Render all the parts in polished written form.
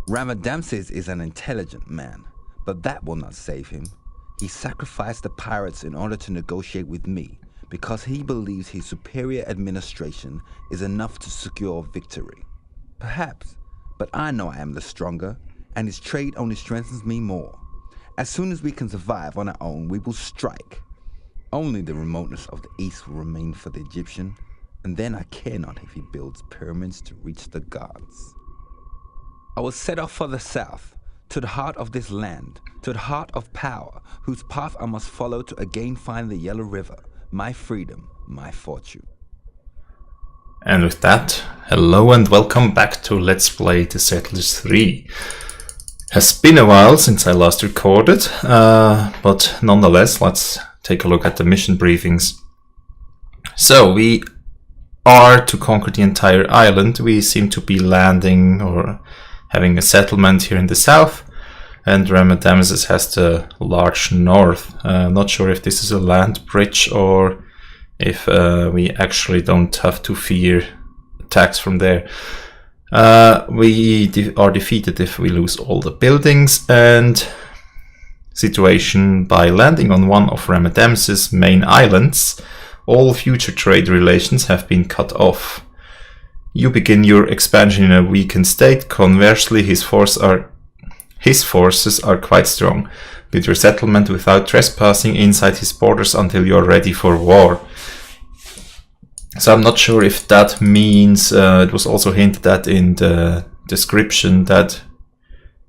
Ramadamses is an intelligent man, but that will not save him. He sacrificed the pirates in order to negotiate with me, because he believes his superior administration is enough to secure victory. Perhaps, but I know I am the stronger, and his trade only strengthens me more. As soon as we can survive on our own, we will strike. Only the remoteness of the east will remain for the Egyptian, and then I care not if he builds pyramids to reach the gods. I will set off for the south, to the heart of this land, to the heart of power, whose path I must follow to again find the Yellow River, my freedom, my fortune. And with that, hello and welcome back to Let's Play The Settlers 3. Has been a while since I last recorded, but nonetheless, let's take a look at the mission briefings. So, we are to conquer the entire island. We seem to be landing or having a settlement here in the south, and Ramadamses has the large north. Not sure if this is a land bridge or if we actually don't have to fear attacks from there. We are defeated if we lose all the buildings, and situation: by landing on one of Ramadamses' main islands, all future trade relations have been cut off. You begin your expansion in a weakened state. Conversely, his forces are quite strong. Build your settlement without trespassing inside his borders until you are ready for war. So I'm not sure if that means, it was also hinted at in the description, that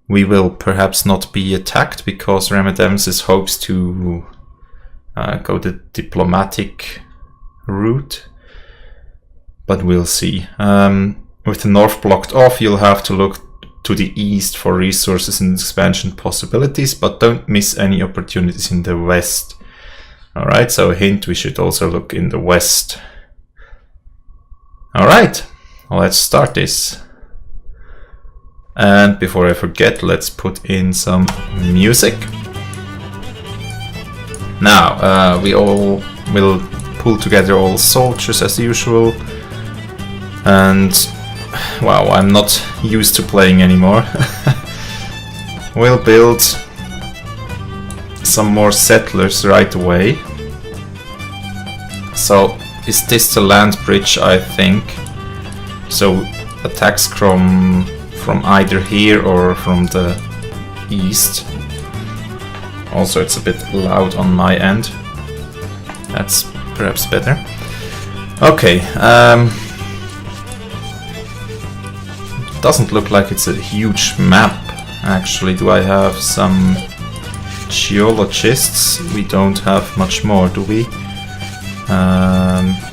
we will perhaps not be attacked because Ramadamses hopes to go the diplomatic route. But we'll see. With the north blocked off, you'll have to look to the east for resources and expansion possibilities, but don't miss any opportunities in the west. Alright, so a hint, we should also look in the west. Alright, let's start this. And before I forget, let's put in some music. Now, we all will pull together all soldiers as usual. And, wow, I'm not used to playing anymore. We'll build some more settlers right away. So, is this the land bridge, I think? So, attacks from either here or from the east. Also, it's a bit loud on my end. That's perhaps better. Okay, doesn't look like it's a huge map, actually. Do I have some geologists? We don't have much more, do we?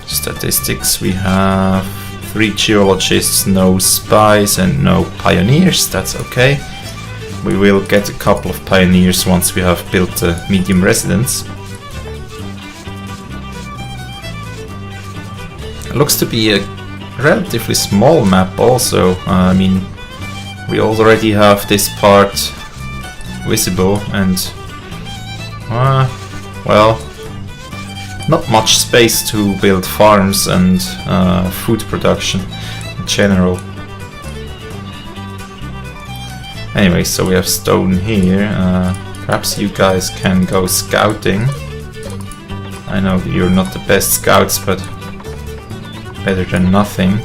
Statistics, we have 3 geologists, no spies and no pioneers. That's okay. We will get a couple of pioneers once we have built a medium residence. It looks to be a relatively small map also. I mean, we already have this part visible and well, not much space to build farms and food production in general. Anyway, so we have stone here. Perhaps you guys can go scouting. I know you're not the best scouts, but better than nothing.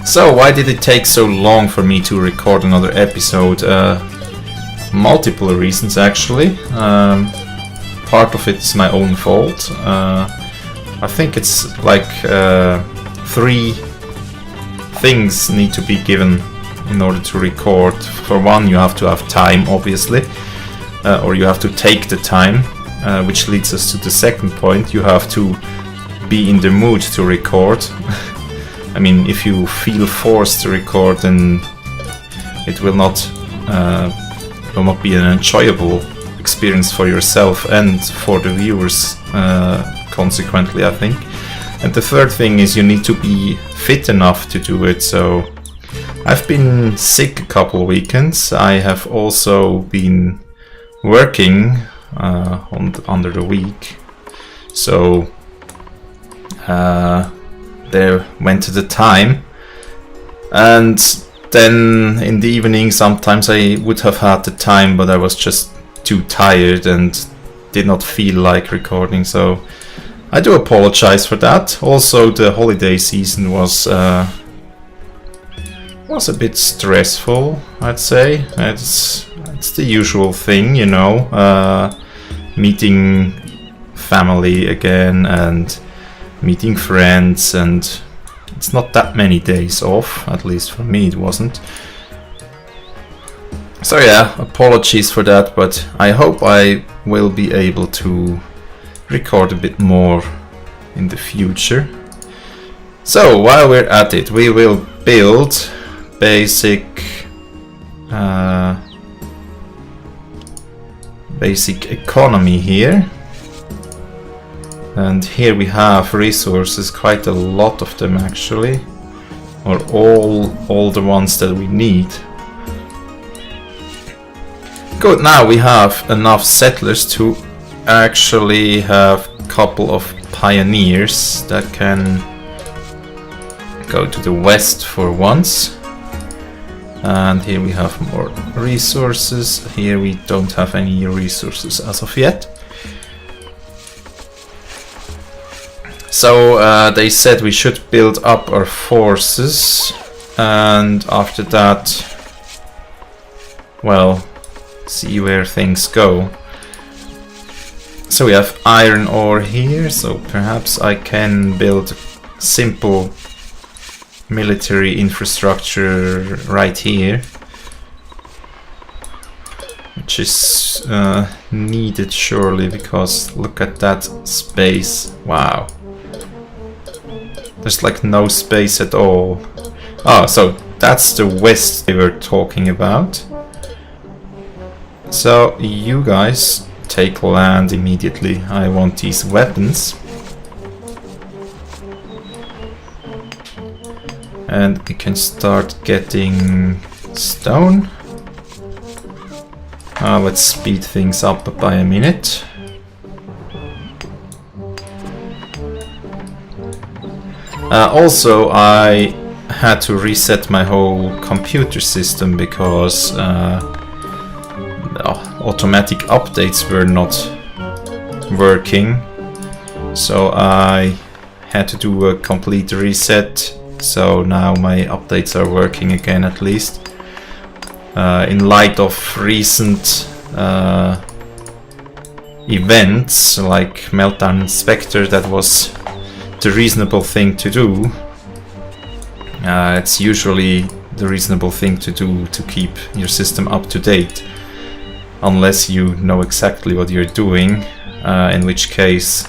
So, why did it take so long for me to record another episode? Multiple reasons, actually. Part of it's my own fault. I think it's like 3 things need to be given in order to record. For one, you have to have time, obviously, or you have to take the time, which leads us to the second point. You have to be in the mood to record. I mean, if you feel forced to record, then it will not be an enjoyable experience for yourself and for the viewers, consequently, I think. And the third thing is you need to be fit enough to do it. So I've been sick a couple weekends. I have also been working under the week. So there went the time And then in the evening sometimes I would have had the time, but I was just too tired and did not feel like recording, so I do apologize for that. Also, the holiday season was a bit stressful, I'd say. It's the usual thing, you know, meeting family again and meeting friends, and it's not that many days off, at least for me it wasn't. So yeah, apologies for that, but I hope I will be able to record a bit more in the future. So while we're at it, we will build basic economy here. And here we have resources, quite a lot of them actually, or all the ones that we need. Good, now we have enough settlers to actually have a couple of pioneers that can go to the west for once. And here we have more resources. Here we don't have any resources as of yet. So they said we should build up our forces, and after that, well, see where things go. So we have iron ore here, so perhaps I can build simple military infrastructure right here, which is needed surely, because look at that space. Wow, there's like no space at all. Ah, so that's the west they were talking about. So you guys take land immediately. I want these weapons. And we can start getting stone. Let's speed things up by a minute. Also, I had to reset my whole computer system because automatic updates were not working. So I had to do a complete reset. So now my updates are working again, at least. In light of recent events like Meltdown and Spectre, that was the reasonable thing to do. It's usually the reasonable thing to do to keep your system up to date, unless you know exactly what you're doing, in which case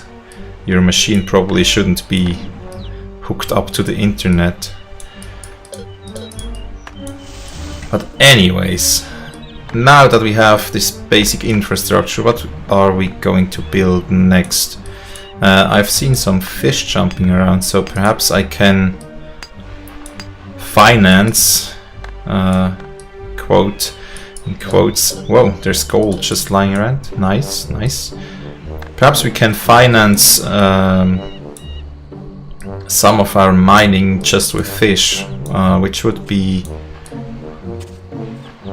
your machine probably shouldn't be hooked up to the internet. But anyways, now that we have this basic infrastructure, what are we going to build next? I've seen some fish jumping around, so perhaps I can finance, quote in quotes. Whoa, there's gold just lying around. Nice, nice. Perhaps we can finance some of our mining just with fish, which would be,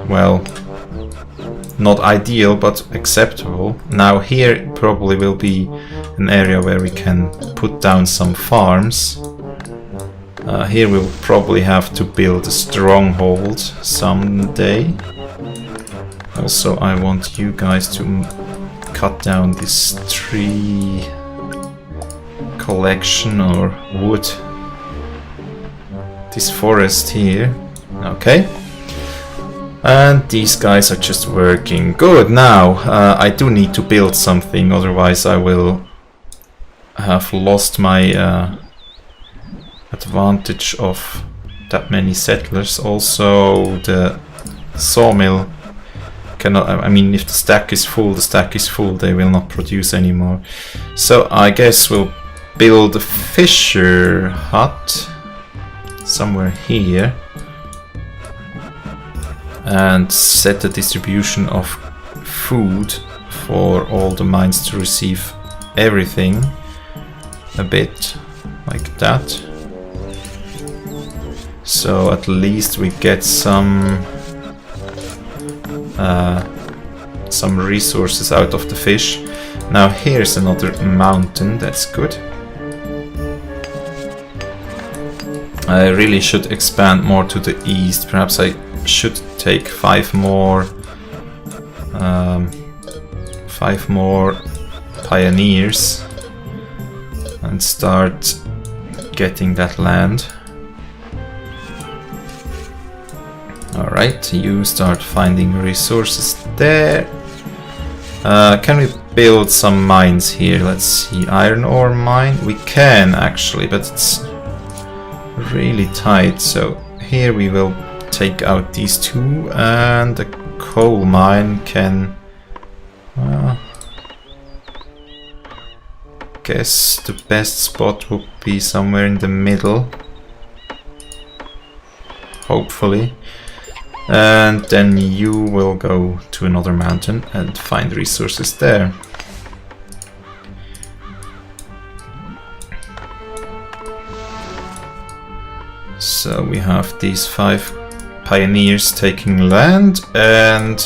well, not ideal, but acceptable. Now here probably will be an area where we can put down some farms. Here we'll probably have to build a stronghold someday. Also, I want you guys to cut down this tree collection or wood. This forest here. Okay. And these guys are just working. Good, now I do need to build something, otherwise I will have lost my advantage of that many settlers. Also, the sawmill cannot, I mean, if the stack is full, the stack is full, they will not produce anymore. So I guess we'll build a fisher hut somewhere here and set the distribution of food for all the mines to receive everything a bit like that. So at least we get some resources out of the fish. Now here's another mountain, that's good. I really should expand more to the east. Perhaps I should take 5 more pioneers and start getting that land. Alright, you start finding resources there. Can we build some mines here? Let's see, iron ore mine? We can actually, but it's really tight. So here we will take out these 2, and the coal mine can... guess the best spot would be somewhere in the middle. Hopefully. And then you will go to another mountain and find resources there. So we have these 5 pioneers taking land, and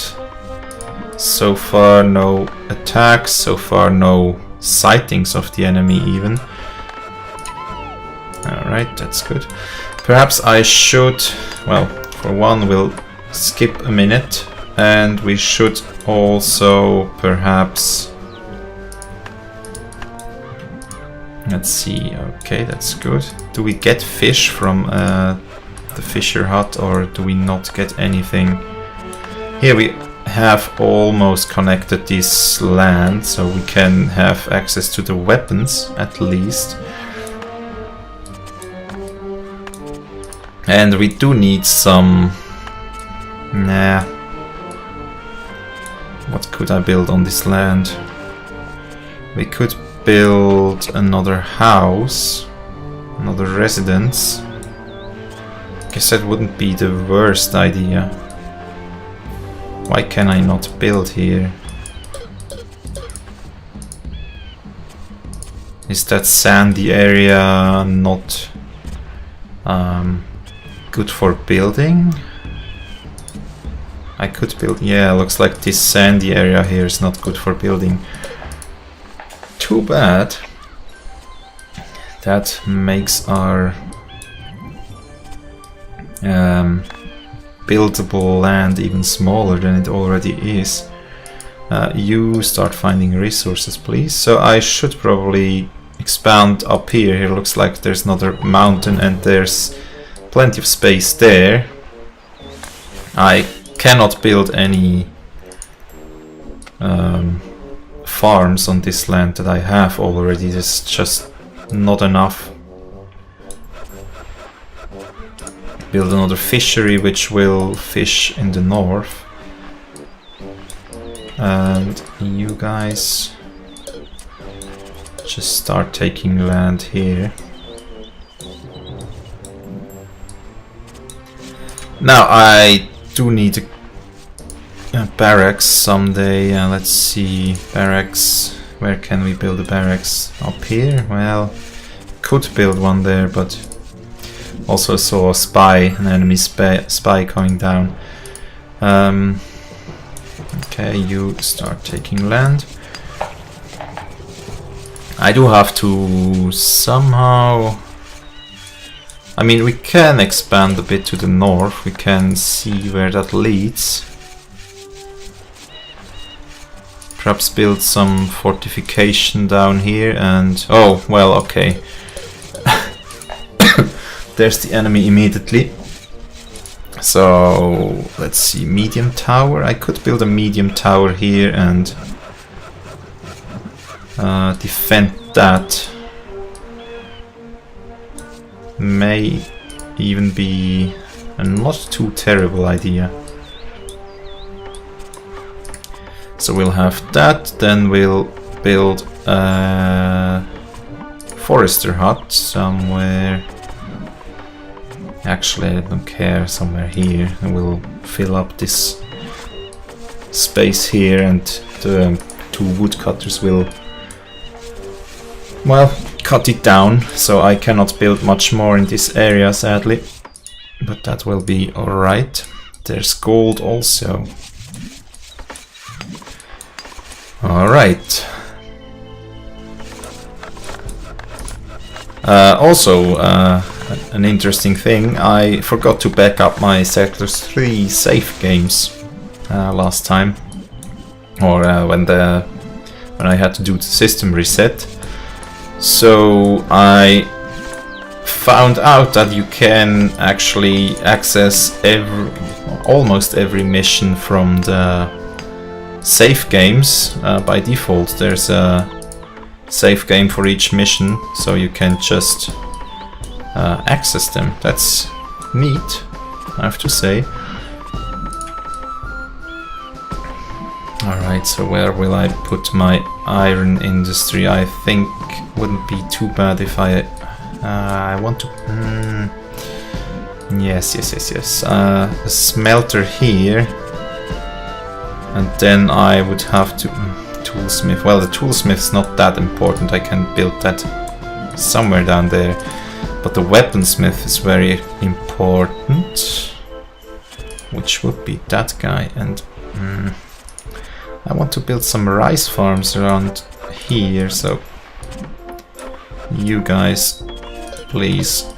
so far no attacks, so far no sightings of the enemy even. Alright, that's good. Perhaps I should, well, for one we'll skip a minute, and we should also perhaps, let's see, okay, that's good. Do we get fish from the fisher hut, or do we not get anything? Here we have almost connected this land, so we can have access to the weapons at least. And we do need some... Nah. What could I build on this land? We could build another house, another residence. Guess that wouldn't be the worst idea. Why can I not build here? Is that sandy area not good for building? I could build, yeah, looks like this sandy area here is not good for building. Too bad. That makes our buildable land even smaller than it already is. You start finding resources, please. So I should probably expand up here. Here looks like there's another mountain, and there's plenty of space there. I cannot build any farms on this land that I have already. There's just not enough. Build another fishery which will fish in the north. And you guys just start taking land here. Now I do need a barracks someday. Let's see, barracks. Where can we build a barracks? Up here? Well, could build one there, but also saw a spy, an enemy spy coming down. Okay, you start taking land. I do have to somehow... I mean, we can expand a bit to the north. We can see where that leads. Perhaps build some fortification down here and... Oh, well, okay. There's the enemy immediately. So, let's see, medium tower. I could build a medium tower here and defend that. May even be a not too terrible idea. So we'll have that, then we'll build a forester hut somewhere. Actually, I don't care, somewhere here. And we'll fill up this space here, and the 2 woodcutters will, well, cut it down, so I cannot build much more in this area, sadly. but that will be alright. There's gold also. Alright. Also, an interesting thing, I forgot to back up my Settlers 3 save games last time. Or when I had to do the system reset. So I found out that you can actually access almost every mission from the save games by default. There's a save game for each mission, so you can just access them. That's neat, I have to say. Alright, so where will I put my iron industry? I think wouldn't be too bad if I want to... yes. A smelter here. And then I would have to... toolsmith. Well, the toolsmith's not that important. I can build that somewhere down there. But the weaponsmith is very important. Which would be that guy. And... I want to build some rice farms around here, so you guys please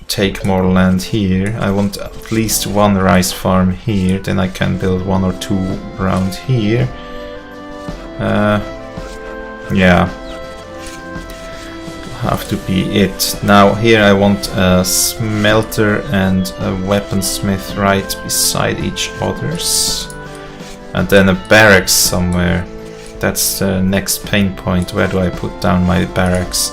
take more land here. I want at least one rice farm here, then I can build one or two around here. Yeah, have to be it. Now here I want a smelter and a weaponsmith right beside each others. And then a barracks somewhere. That's the next pain point. Where do I put down my barracks?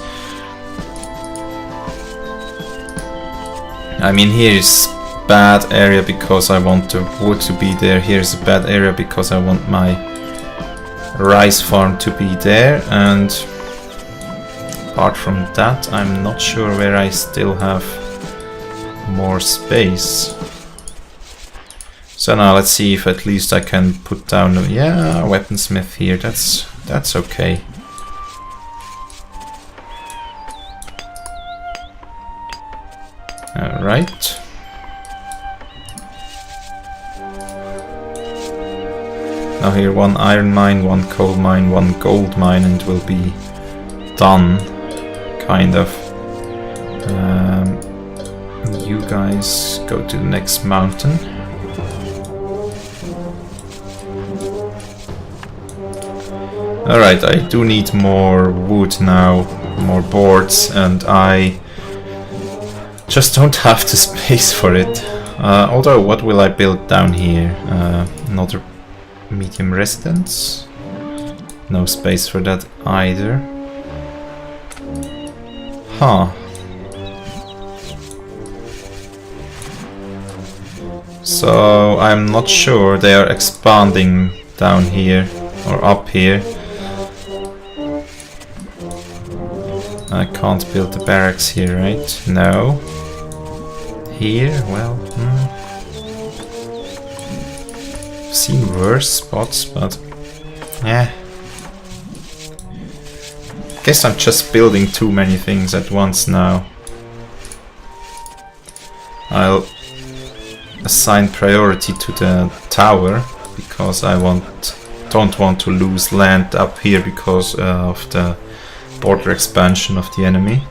I mean, here's bad area because I want the wood to be there. Here's a bad area because I want my rice farm to be there. And apart from that, I'm not sure where I still have more space. So now let's see if at least I can put down, yeah, a weaponsmith here. That's okay. All right. Now here one iron mine, one coal mine, one gold mine, and will be done, kind of. You guys go to the next mountain. Alright, I do need more wood now, more boards, and I just don't have the space for it. Although, what will I build down here? Another medium residence? No space for that either. Huh. So, I'm not sure. They are expanding down here, or up here. I can't build the barracks here, right? No. Here? Well, seen worse spots, but... yeah. Guess I'm just building too many things at once now. I'll assign priority to the tower, because I don't want to lose land up here because of the border expansion of the enemy.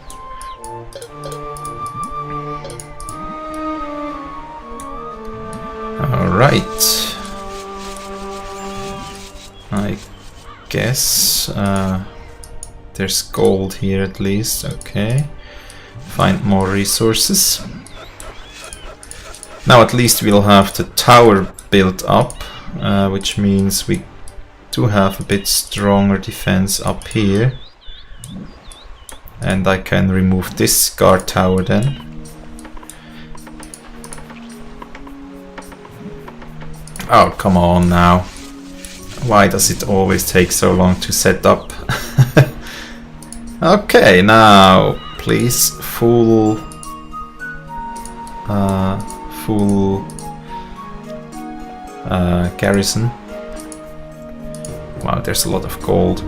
Alright. I guess there's gold here at least. Okay. Find more resources. Now at least we'll have the tower built up, which means we do have a bit stronger defense up here. And I can remove this guard tower then. Oh, come on now. Why does it always take so long to set up? Okay, now please full garrison. Wow, there's a lot of gold.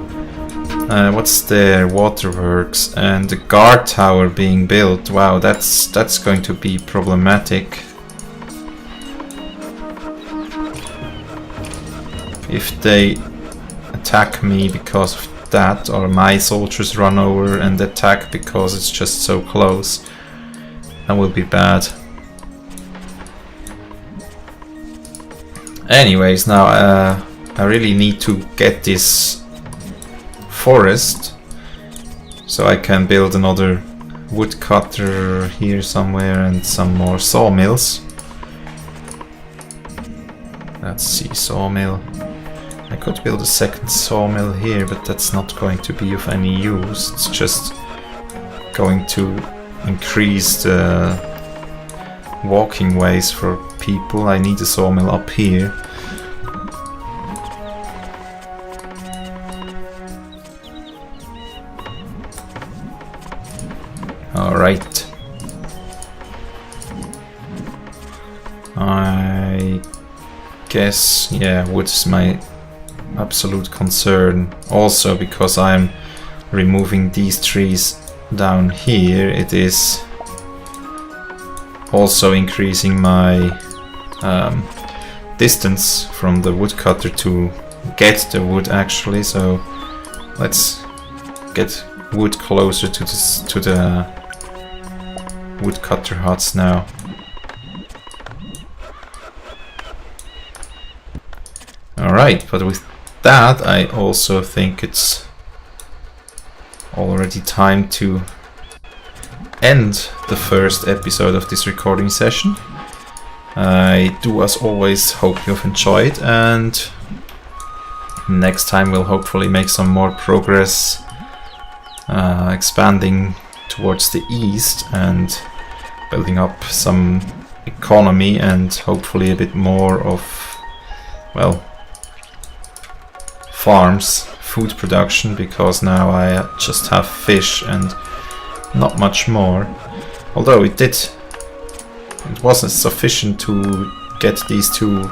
What's there? Waterworks and the guard tower being built. Wow, that's going to be problematic. If they attack me because of that, or my soldiers run over and attack because it's just so close, that will be bad. Anyways, now I really need to get this forest so I can build another woodcutter here somewhere and some more sawmills. Let's see, sawmill. I could build a second sawmill here, but that's not going to be of any use. It's just going to increase the walking ways for people. I need a sawmill up here. Alright. I guess, yeah, wood's my absolute concern. Also, because I'm removing these trees down here, it is also increasing my distance from the woodcutter to get the wood actually, so let's get wood closer to the woodcutter huts now. Alright, but with that I also think it's already time to end the first episode of this recording session. I do as always hope you've enjoyed, and next time we'll hopefully make some more progress expanding towards the east and building up some economy and hopefully a bit more of, well, farms, food production, because now I just have fish and not much more. Although it wasn't sufficient to get these two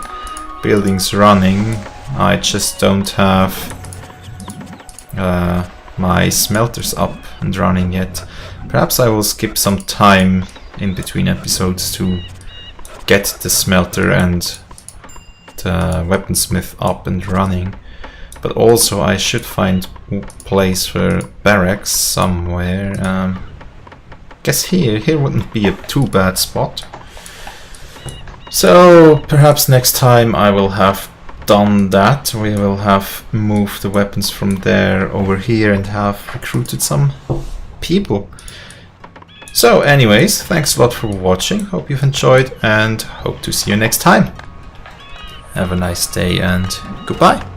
buildings running. I just don't have my smelters up and running yet. Perhaps I will skip some time in between episodes to get the smelter and the weaponsmith up and running. But also I should find a place for barracks somewhere. Guess here wouldn't be a too bad spot. So perhaps next time I will have done that. We will have moved the weapons from there over here and have recruited some people. So anyways, thanks a lot for watching. Hope you've enjoyed and hope to see you next time. Have a nice day and goodbye.